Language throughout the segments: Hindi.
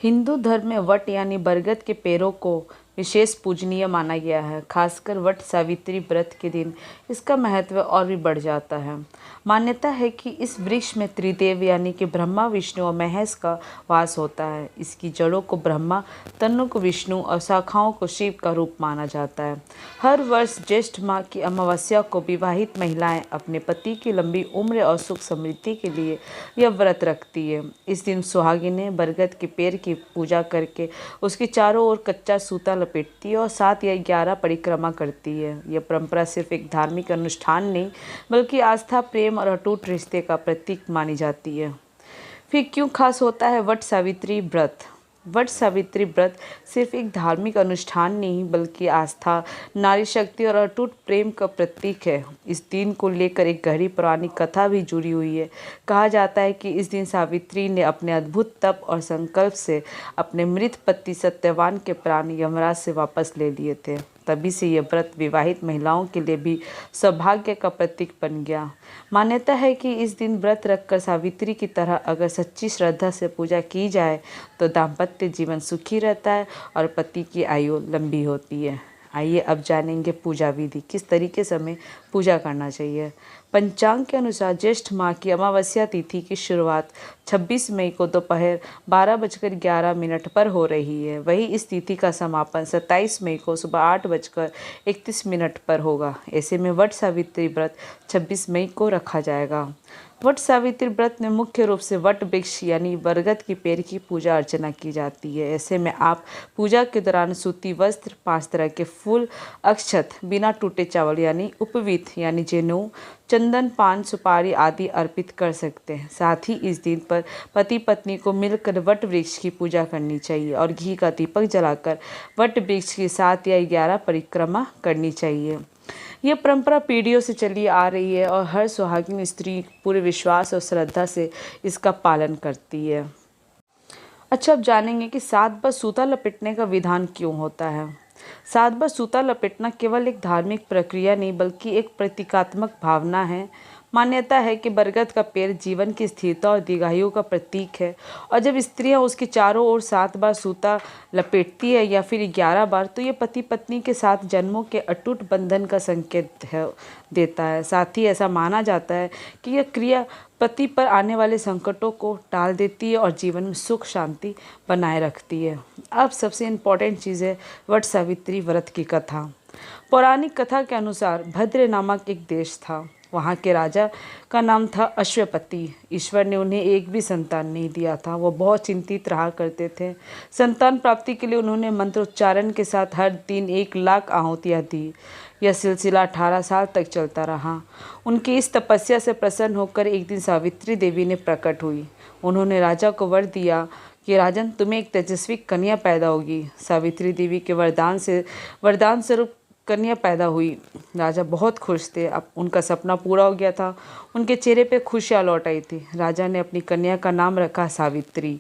हिंदू धर्म में वट यानी बरगद के पेड़ों को विशेष पूजनीय माना गया है। खासकर वट सावित्री व्रत के दिन इसका महत्व और भी बढ़ जाता है। मान्यता है कि इस वृक्ष में त्रिदेव यानी कि ब्रह्मा, विष्णु और महेश का वास होता है। इसकी जड़ों को ब्रह्मा, तनों को विष्णु और शाखाओं को शिव का रूप माना जाता है। हर वर्ष ज्येष्ठ माह की अमावस्या को विवाहित महिलाएं अपने पति की लंबी उम्र और सुख समृद्धि के लिए यह व्रत रखती है। इस दिन सुहागिनें बरगद के पेड़ की पूजा करके उसके चारों ओर कच्चा सूता लपेटती है और 7 या 11 परिक्रमा करती है। यह परंपरा सिर्फ एक धार्मिक अनुष्ठान नहीं बल्कि आस्था, प्रेम और अटूट रिश्ते का प्रतीक मानी जाती है। फिर क्यों खास होता है वट सावित्री व्रत? वट सावित्री व्रत सिर्फ एक धार्मिक अनुष्ठान नहीं बल्कि आस्था, नारी शक्ति और अटूट प्रेम का प्रतीक है। इस दिन को लेकर एक गहरी पौराणिक कथा भी जुड़ी हुई है। कहा जाता है कि इस दिन सावित्री ने अपने अद्भुत तप और संकल्प से अपने मृत पति सत्यवान के प्राण यमराज से वापस ले लिए थे। तभी से यह व्रत विवाहित महिलाओं के लिए भी सौभाग्य का प्रतीक बन गया। मान्यता है कि इस दिन व्रत रखकर सावित्री की तरह अगर सच्ची श्रद्धा से पूजा की जाए तो दाम्पत्य जीवन सुखी रहता है और पति की आयु लंबी होती है। आइए अब जानेंगे पूजा विधि, किस तरीके से हमें पूजा करना चाहिए। पंचांग के अनुसार ज्येष्ठ माह की अमावस्या तिथि की शुरुआत 26 मई को दोपहर 12:11 पर हो रही है। वहीं इस तिथि का समापन 27 मई को सुबह 8:31 पर होगा। ऐसे में वट सावित्री व्रत 26 मई को रखा जाएगा। वट सावित्री व्रत में मुख्य रूप से वट वृक्ष यानी बरगद के पेड़ की पूजा अर्चना की जाती है। ऐसे में आप पूजा के दौरान सूती वस्त्र, 5 तरह के फूल, अक्षत, बिना टूटे चावल यानी उपवीत यानी जनेऊ, चंदन, पान, सुपारी आदि अर्पित कर सकते हैं। साथ ही इस दिन पर पति पत्नी को मिलकर वट वृक्ष की पूजा करनी चाहिए और घी का दीपक जलाकर वट वृक्ष की 7 या 11 परिक्रमा करनी चाहिए। यह परंपरा पीढ़ियों से चली आ रही है और हर सुहागिन स्त्री पूरे विश्वास और श्रद्धा से इसका पालन करती है। अच्छा, अब जानेंगे कि 7 बार सूता लपेटने का विधान क्यों होता है। 7 बार सूता लपेटना केवल एक धार्मिक प्रक्रिया नहीं बल्कि एक प्रतीकात्मक भावना है। मान्यता है कि बरगद का पेड़ जीवन की स्थिरता और दीर्घायु का प्रतीक है और जब स्त्रियां उसके चारों ओर 7 बार सूता लपेटती है या फिर 11 बार तो ये पति पत्नी के साथ जन्मों के अटूट बंधन का संकेत देता है। साथ ही ऐसा माना जाता है कि यह क्रिया पति पर आने वाले संकटों को टाल देती है और जीवन में सुख शांति बनाए रखती है। अब सबसे इम्पोर्टेंट चीज़ है वट सावित्री व्रत की कथा। पौराणिक कथा के अनुसार भद्र नामक एक देश था। वहाँ के राजा का नाम था अश्वपति। ईश्वर ने उन्हें एक भी संतान नहीं दिया था। वो बहुत चिंतित रहा करते थे। संतान प्राप्ति के लिए उन्होंने मंत्रोच्चारण के साथ हर दिन 1 लाख आहुतियाँ दी। यह सिलसिला 18 साल तक चलता रहा। उनकी इस तपस्या से प्रसन्न होकर एक दिन सावित्री देवी ने प्रकट हुई। उन्होंने राजा को वर दिया कि राजन, तुम्हें एक तेजस्वी कन्या पैदा होगी। सावित्री देवी के वरदान स्वरूप कन्या पैदा हुई। राजा बहुत खुश थे। अब उनका सपना पूरा हो गया था। उनके चेहरे पे खुशियाँ लौट आई थी। राजा ने अपनी कन्या का नाम रखा सावित्री।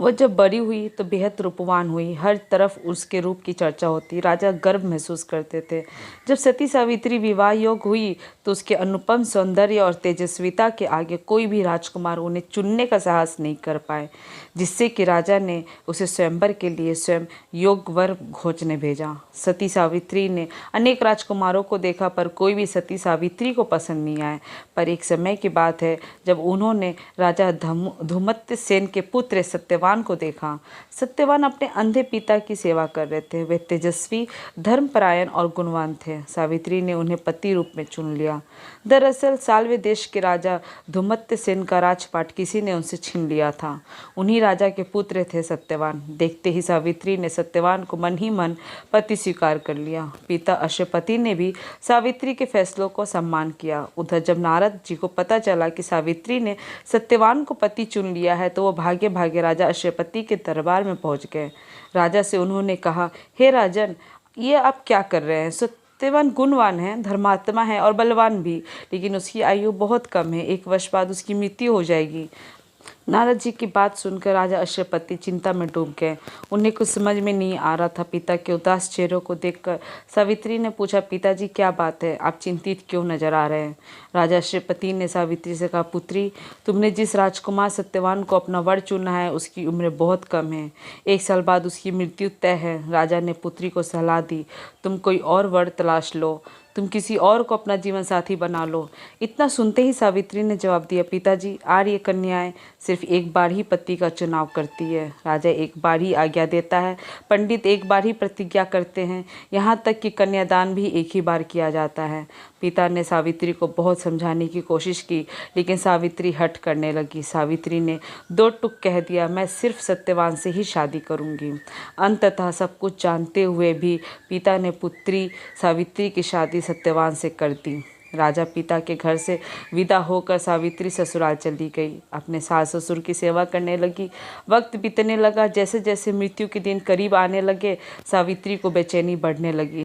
वह जब बड़ी हुई तो बेहद रूपवान हुई। हर तरफ उसके रूप की चर्चा होती। राजा गर्व महसूस करते थे। जब सती सावित्री विवाह योग्य हुई तो उसके अनुपम सौंदर्य और तेजस्विता के आगे कोई भी राजकुमार उन्हें चुनने का साहस नहीं कर पाए, जिससे कि राजा ने उसे स्वयंवर के लिए स्वयं योग्य वर खोजने भेजा। सती सावित्री ने अनेक राजकुमारों को देखा पर कोई भी सती सावित्री को पसंद नहीं आया। पर एक समय की बात है जब उन्होंने राजा धूमत्य सेन के पुत्र सत्यवान को देखा। सत्यवान अपने अंधे पिता की सेवा कर रहे थे। वे तेजस्वी, धर्मपरायण और गुणवान थे। सावित्री ने उन्हें पति रूप में चुन लिया। दरअसल साल्वे देश के राजा धूमत्य सेन का राजपाट किसी ने उनसे छीन लिया था। उन्हीं राजा के पुत्र थे सत्यवान। देखते ही सावित्री ने सत्यवान को मन ही मन पति स्वीकार कर लिया। पिता अश्वपति ने भी सावित्री के फैसलों को सम्मान किया। उधर जब नारद जी को पता चला कि सावित्री ने सत्यवान को पति चुन लिया है तो वो भागे भागे राजा अश्वपति के दरबार में पहुंच गए। राजा से उन्होंने कहा, हे राजन, ये आप क्या कर रहे हैं? सत्यवान गुणवान है, धर्मात्मा है और बलवान भी, लेकिन उसकी आयु बहुत कम है। 1 वर्ष बाद उसकी मृत्यु हो जाएगी। नारद जी की बात सुनकर राजा अश्वपति चिंता में डूब गए। उन्हें कुछ समझ में नहीं आ रहा था। पिता के उदास चेहरों को देखकर सावित्री ने पूछा, पिताजी क्या बात है, आप चिंतित क्यों नजर आ रहे हैं? राजा अश्वपति ने सावित्री से कहा, पुत्री, तुमने जिस राजकुमार सत्यवान को अपना वर चुना है उसकी उम्र बहुत कम है। 1 साल बाद उसकी मृत्यु तय है। राजा ने पुत्री को सलाह दी, तुम कोई और वर तलाश लो, तुम किसी और को अपना जीवन साथी बना लो। इतना सुनते ही सावित्री ने जवाब दिया, पिताजी, आर्य कन्याएं सिर्फ एक बार ही पति का चुनाव करती है। राजा एक बार ही आज्ञा देता है, पंडित एक बार ही प्रतिज्ञा करते हैं, यहाँ तक कि कन्यादान भी एक ही बार किया जाता है। पिता ने सावित्री को बहुत समझाने की कोशिश की, लेकिन सावित्री हठ करने लगी। सावित्री ने 2 टूक कह दिया, मैं सिर्फ सत्यवान से ही शादी करूंगी। अंततः सब कुछ जानते हुए भी पिता ने पुत्री सावित्री की शादी सत्यवान से कर दी। राजा पिता के घर से विदा होकर सावित्री ससुराल चली गई। अपने सास ससुर की सेवा करने लगी। वक्त बीतने लगा। जैसे जैसे मृत्यु के दिन करीब आने लगे, सावित्री को बेचैनी बढ़ने लगी।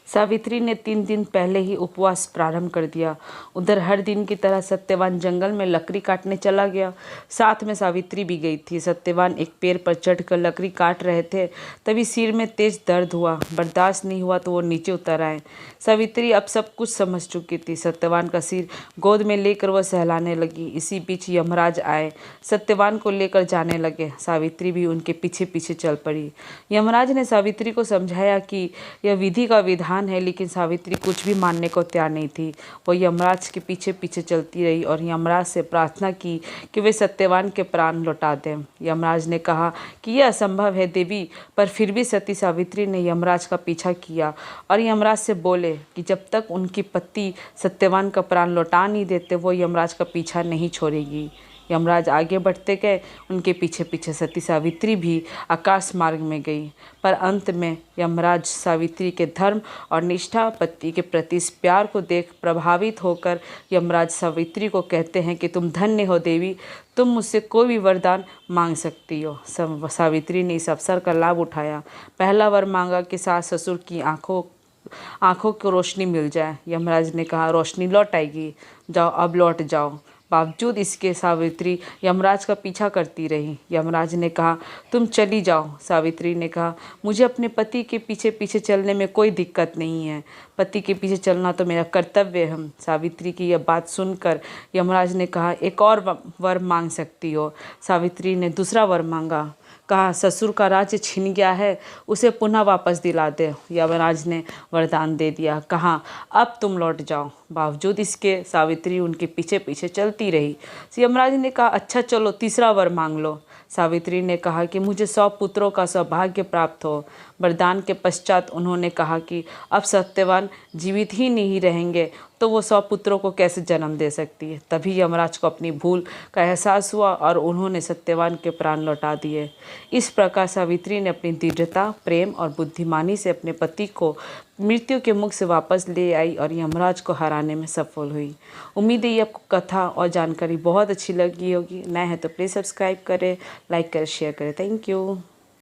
सावित्री ने 3 दिन पहले ही उपवास प्रारंभ कर दिया। उधर हर दिन की तरह सत्यवान जंगल में लकड़ी काटने चला गया। साथ में सावित्री भी गई थी। सत्यवान एक पेड़ पर चढ़कर लकड़ी काट रहे थे, तभी सिर में तेज दर्द हुआ। बर्दाश्त नहीं हुआ तो वो नीचे उतर आए। सावित्री अब सब कुछ समझ चुकी थी। सत्यवान का सिर गोद में लेकर वह सहलाने लगी। इसी बीच यमराज आए, सत्यवान को लेकर जाने लगे। सावित्री भी उनके पीछे पीछे चल पड़ी। यमराज ने सावित्री को समझाया कि यह विधि का विधान है, लेकिन सावित्री कुछ भी मानने को तैयार नहीं थी। वो यमराज के पीछे पीछे चलती रही और यमराज से प्रार्थना की कि वे सत्यवान के प्राण लौटा दें। यमराज ने कहा कि यह असंभव है देवी, पर फिर भी सती सावित्री ने यमराज का पीछा किया और यमराज से बोले कि जब तक उनकी पति सत्यवान का प्राण लौटा नहीं देते वो यमराज का पीछा नहीं छोड़ेगी। यमराज आगे बढ़ते गए। उनके पीछे पीछे सती सावित्री भी आकाश मार्ग में गई। पर अंत में यमराज सावित्री के धर्म और निष्ठा, पति के प्रति इस प्यार को देख प्रभावित होकर यमराज सावित्री को कहते हैं कि तुम धन्य हो देवी, तुम मुझसे कोई भी वरदान मांग सकती हो। सावित्री ने इस अवसर का लाभ उठाया। पहला वर मांगा कि सास ससुर की आंखों को रोशनी मिल जाए। यमराज ने कहा, रोशनी लौट आएगी, जाओ अब लौट जाओ। बावजूद इसके सावित्री यमराज का पीछा करती रही। यमराज ने कहा, तुम चली जाओ। सावित्री ने कहा, मुझे अपने पति के पीछे पीछे चलने में कोई दिक्कत नहीं है। पति के पीछे चलना तो मेरा कर्तव्य है। सावित्री की यह बात सुनकर यमराज ने कहा, एक और वर मांग सकती हो। सावित्री ने दूसरा वर मांगा। कहा, ससुर का राज्य छिन गया है, उसे पुनः वापस दिला दे। यमराज ने वरदान दे दिया। कहा, अब तुम लौट जाओ। बावजूद इसके सावित्री उनके पीछे पीछे चलती रही। यमराज ने कहा, अच्छा चलो तीसरा वर मांग लो। सावित्री ने कहा कि मुझे 100 पुत्रों का सौभाग्य प्राप्त हो। वरदान के पश्चात उन्होंने कहा कि अब सत्यवान जीवित ही नहीं रहेंगे तो वो 100 पुत्रों को कैसे जन्म दे सकती है। तभी यमराज को अपनी भूल का एहसास हुआ और उन्होंने सत्यवान के प्राण लौटा दिए। इस प्रकार सावित्री ने अपनी दृढ़ता, प्रेम और बुद्धिमानी से अपने पति को मृत्यु के मुख से वापस ले आई और यमराज को हराने में सफल हुई। उम्मीद है ये आपको कथा और जानकारी बहुत अच्छी लगी होगी। नए हैं तो प्लीज़ सब्सक्राइब करें, लाइक करें, शेयर करें। Thank you.